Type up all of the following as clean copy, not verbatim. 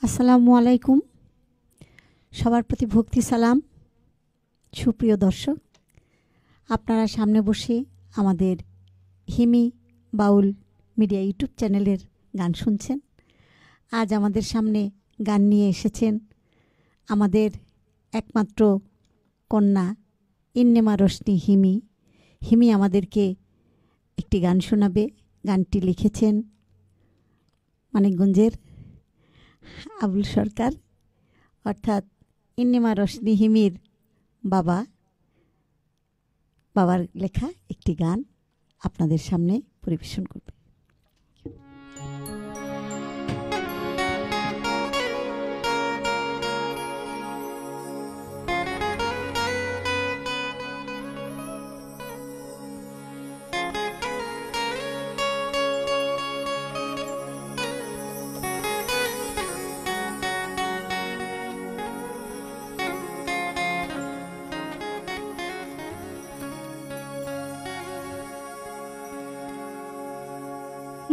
আসসালামু আলাইকুম। সবার প্রতি ভক্তি সালাম। সুপ্রিয় দর্শক, আপনারা সামনে বসে আমাদের হিমি বাউল মিডিয়া ইউটিউব চ্যানেলের গান শুনছেন। আজ আমাদের সামনে গান নিয়ে এসেছেন আমাদের একমাত্র কন্যা ইন্নেমা রোশনি হিমি। হিমি আমাদেরকে একটি গান শোনাবে। গানটি লিখেছেন মানিকগঞ্জের আবুল সরকার, অর্থাৎ ইন্নেমা রোশনি হিমির বাবার লেখা একটি গান আপনাদের সামনে পরিবেশন করবে।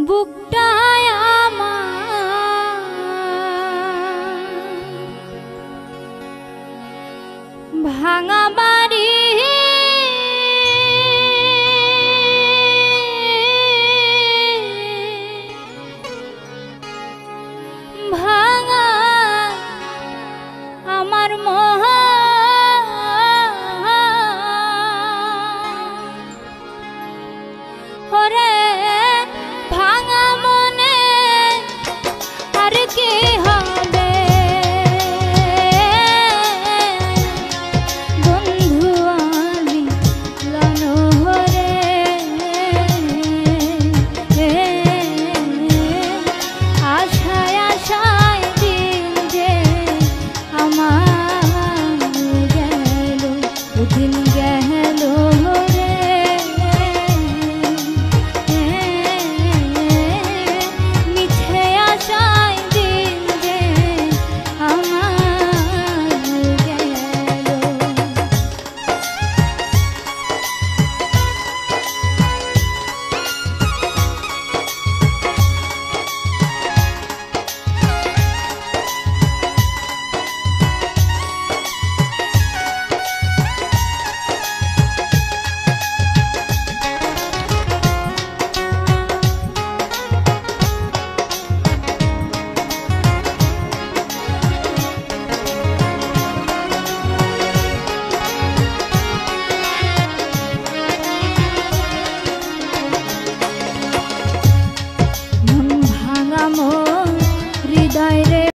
বুকটায় আমার ভাঙা